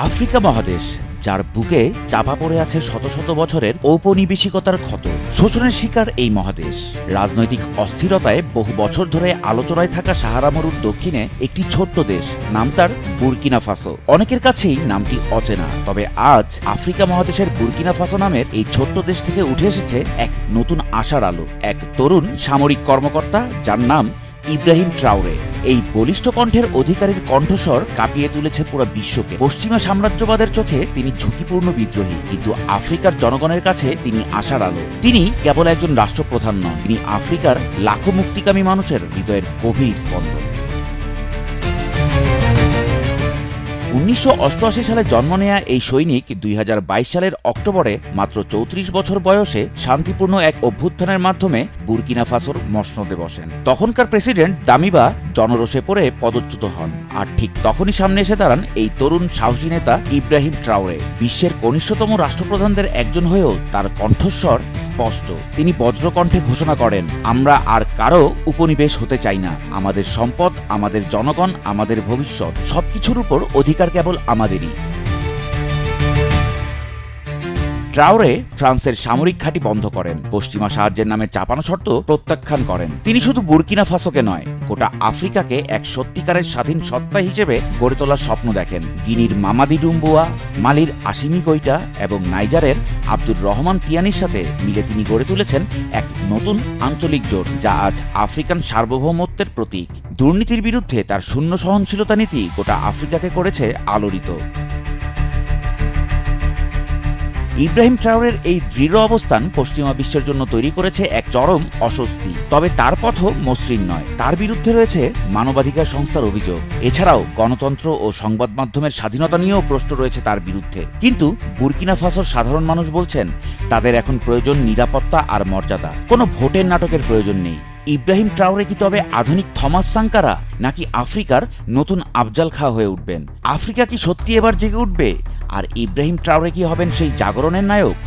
Africa মহাদেশ, যার বুকে চাপা পড়ে আছে শত শত বছরের ঔপনিবেশিকতার ক্ষত। শোষণের শিকার এই মহাদেশ। রাজনৈতিক অস্থিরতায় বহু বছর ধরে আলোচনায় থাকা সাহারা মরুর দক্ষিণে একটি ছোট্ট দেশ, নাম তার বুরকিনা ফাসো। অনেকের কাছেই নামটি অচেনা, তবে আজ আফ্রিকা মহাদেশের বুরকিনা ফাসো নামের এই ছোট্ট দেশ থেকে উঠে এসেছে এক নতুন আশার আলো। এক তরুণ সামরিক কর্মকর্তা, যার নাম ইব্রাহিম ট্রাওরে। এই বলিষ্ঠ কণ্ঠের অধিকারীর কণ্ঠস্বর কাঁপিয়ে তুলেছে পুরো বিশ্বকে। পশ্চিমা সাম্রাজ্যবাদের চোখে তিনি ঝুঁকিপূর্ণ বিদ্রোহী, কিন্তু আফ্রিকার জনগণের কাছে তিনি আশার আলো। তিনি কেবল একজন রাষ্ট্রপ্রধান নন, তিনি আফ্রিকার লাখো মুক্তিকামী মানুষের হৃদয়ের গভীর স্পন্দন। 1988 সালে জন্ম নেয়া এই সৈনিক 2022 সালের অক্টোবরে মাত্র 34 বছর বয়সে শান্তিপূর্ণ এক অভ্যুত্থানের মাধ্যমে বুরকিনা ফাসোর মসনদে বসেন। তখনকার প্রেসিডেন্ট দামিবা জনরোষে পড়ে পদচ্যুত হন, আর ঠিক তখনই সামনে এসে দাঁড়ান এই তরুণ সাহসী নেতা ইব্রাহিম ট্রাওরে। বিশ্বের কনিষ্ঠতম রাষ্ট্রপ্রধানদের একজন হয়েও তার কণ্ঠস্বর স্পষ্ট। তিনি বজ্রকণ্ঠে ঘোষণা করেন, আমরা আর কারো উপনিবেশ হতে চাই না। আমাদের সম্পদ, আমাদের জনগণ, আমাদের ভবিষ্যৎ, সবকিছুর উপর অধিকার কেবল আমাদেরই। ট্রাওরে ফ্রান্সের সামরিক ঘাঁটি বন্ধ করেন, পশ্চিমা সাহায্যের নামে চাপানো শর্ত প্রত্যাখ্যান করেন। তিনি শুধু বুরকিনা ফাসোকে নয়, গোটা আফ্রিকাকে এক সত্যিকারের স্বাধীন সত্তা হিসেবে গড়ে তোলার স্বপ্ন দেখেন। গিনির মামাদি ডুম্বুয়া, মালির আসিমি গোইটা এবং নাইজারের আব্দুর রহমান তিয়ানির সাথে মিলে তিনি গড়ে তুলেছেন এক নতুন আঞ্চলিক জোট, যা আজ আফ্রিকান সার্বভৌমত্বের প্রতীক। দুর্নীতির বিরুদ্ধে তার শূন্য সহনশীলতা নীতি গোটা আফ্রিকাকে করেছে আলোড়িত। ইব্রাহিম ট্রাওরের এই দৃঢ় অবস্থান পশ্চিমা বিশ্বের জন্য তৈরি করেছে এক চরম অস্বস্তি। তবে তার পথও মসৃণ নয়। তার বিরুদ্ধে রয়েছে মানবাধিকার সংস্থার অভিযোগ। এছাড়াও গণতন্ত্র ও সংবাদ মাধ্যমের স্বাধীনতা নিয়েও প্রশ্ন রয়েছে তার বিরুদ্ধে। কিন্তু বুরকিনা ফাসোর সাধারণ মানুষ বলছেন, তাদের এখন প্রয়োজন নিরাপত্তা আর মর্যাদা, কোনো ভোটের নাটকের প্রয়োজন নেই। ইব্রাহিম ট্রাওরে কি তবে আধুনিক থমাস সাঙ্কারা, নাকি আফ্রিকার নতুন আফজাল খাঁ হয়ে উঠবেন? আফ্রিকা কি সত্যি এবার জেগে উঠবে? আর ইব্রাহিম ট্রাওরে কি হবেন সেই জাগরণের নায়ক?